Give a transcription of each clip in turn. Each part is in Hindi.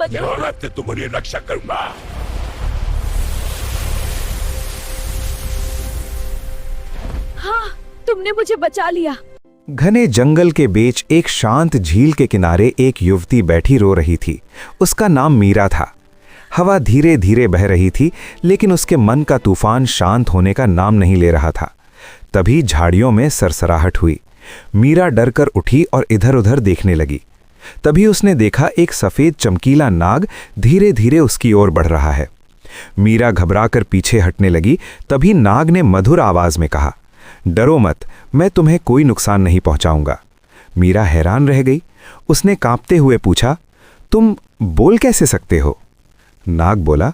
जरूरत है तुम्हारी रक्षा करूंगा। हाँ, तुमने मुझे बचा लिया। घने जंगल के बीच एक शांत झील के किनारे एक युवती बैठी रो रही थी। उसका नाम मीरा था। हवा धीरे धीरे बह रही थी, लेकिन उसके मन का तूफान शांत होने का नाम नहीं ले रहा था। तभी झाड़ियों में सरसराहट हुई। मीरा डरकर उठी और इधर उधर देखने लगी। तभी उसने देखा एक सफेद चमकीला नाग धीरे धीरे उसकी ओर बढ़ रहा है। मीरा घबराकर पीछे हटने लगी। तभी नाग ने मधुर आवाज में कहा, डरो मत, मैं तुम्हें कोई नुकसान नहीं पहुंचाऊंगा। मीरा हैरान रह गई। उसने कांपते हुए पूछा, तुम बोल कैसे सकते हो? नाग बोला,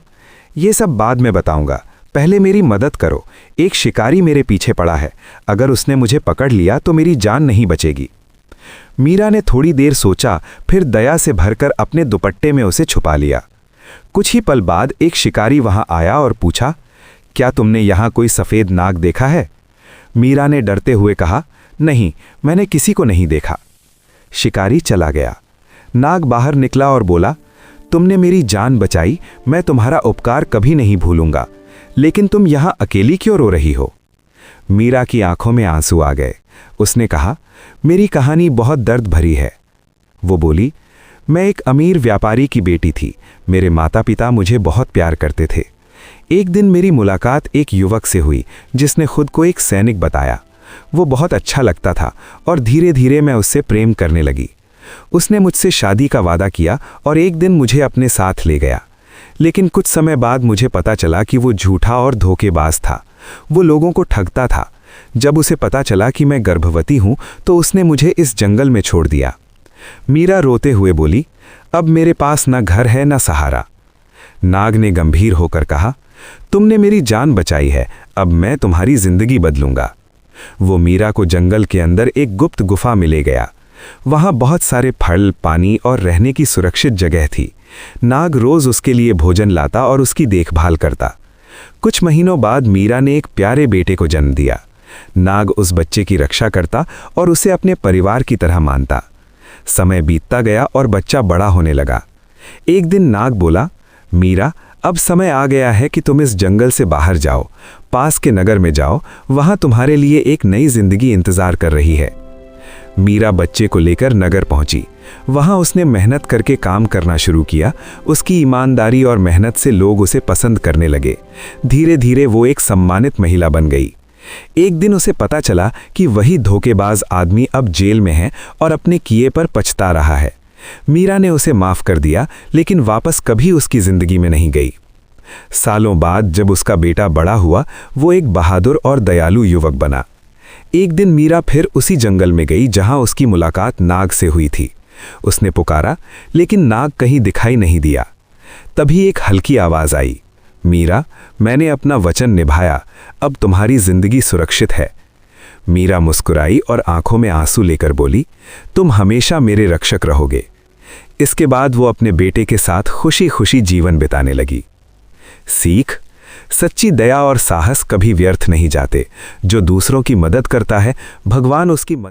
ये सब बाद में बताऊंगा, पहले मेरी मदद करो। एक शिकारी मेरे पीछे पड़ा है, अगर उसने मुझे पकड़ लिया तो मेरी जान नहीं बचेगी। मीरा ने थोड़ी देर सोचा, फिर दया से भरकर अपने दुपट्टे में उसे छुपा लिया। कुछ ही पल बाद एक शिकारी वहां आया और पूछा, क्या तुमने यहां कोई सफेद नाग देखा है? मीरा ने डरते हुए कहा, नहीं, मैंने किसी को नहीं देखा। शिकारी चला गया। नाग बाहर निकला और बोला, तुमने मेरी जान बचाई, मैं तुम्हारा उपकार कभी नहीं भूलूंगा, लेकिन तुम यहां अकेली क्यों रो रही हो? मीरा की आंखों में आंसू आ गए। उसने कहा, मेरी कहानी बहुत दर्द भरी है। वो बोली, मैं एक अमीर व्यापारी की बेटी थी। मेरे माता पिता मुझे बहुत प्यार करते थे। एक दिन मेरी मुलाकात एक युवक से हुई जिसने खुद को एक सैनिक बताया। वो बहुत अच्छा लगता था और धीरे धीरे मैं उससे प्रेम करने लगी। उसने मुझसे शादी का वादा किया और एक दिन मुझे अपने साथ ले गया। लेकिन कुछ समय बाद मुझे पता चला कि वो झूठा और धोखेबाज था। वो लोगों को ठगता था। जब उसे पता चला कि मैं गर्भवती हूं तो उसने मुझे इस जंगल में छोड़ दिया। मीरा रोते हुए बोली, अब मेरे पास न घर है न सहारा। नाग ने गंभीर होकर कहा, तुमने मेरी जान बचाई है, अब मैं तुम्हारी जिंदगी बदलूंगा। वो मीरा को जंगल के अंदर एक गुप्त गुफा में ले गया। वहां बहुत सारे फल, पानी और रहने की सुरक्षित जगह थी। नाग रोज उसके लिए भोजन लाता और उसकी देखभाल करता। कुछ महीनों बाद मीरा ने एक प्यारे बेटे को जन्म दिया। नाग उस बच्चे की रक्षा करता और उसे अपने परिवार की तरह मानता। समय बीतता गया और बच्चा बड़ा होने लगा। एक दिन नाग बोला, मीरा, अब समय आ गया है कि तुम इस जंगल से बाहर जाओ, पास के नगर में जाओ, वहां तुम्हारे लिए एक नई जिंदगी इंतजार कर रही है। मीरा बच्चे को लेकर नगर पहुंची। वहां उसने मेहनत करके काम करना शुरू किया। उसकी ईमानदारी और मेहनत से लोग उसे पसंद करने लगे। धीरे धीरे वो एक सम्मानित महिला बन गई। एक दिन उसे पता चला कि वही धोखेबाज आदमी अब जेल में है और अपने किए पर पछता रहा है। मीरा ने उसे माफ कर दिया, लेकिन वापस कभी उसकी जिंदगी में नहीं गई। सालों बाद जब उसका बेटा बड़ा हुआ, वो एक बहादुर और दयालु युवक बना। एक दिन मीरा फिर उसी जंगल में गई जहां उसकी मुलाकात नाग से हुई थी। उसने पुकारा, लेकिन नाग कहीं दिखाई नहीं दिया। तभी एक हल्की आवाज आई, मीरा, मैंने अपना वचन निभाया, अब तुम्हारी जिंदगी सुरक्षित है। मीरा मुस्कुराई और आंखों में आंसू लेकर बोली, तुम हमेशा मेरे रक्षक रहोगे। इसके बाद वो अपने बेटे के साथ खुशी खुशी जीवन बिताने लगी। सीख, सच्ची दया और साहस कभी व्यर्थ नहीं जाते। जो दूसरों की मदद करता है, भगवान उसकी मदद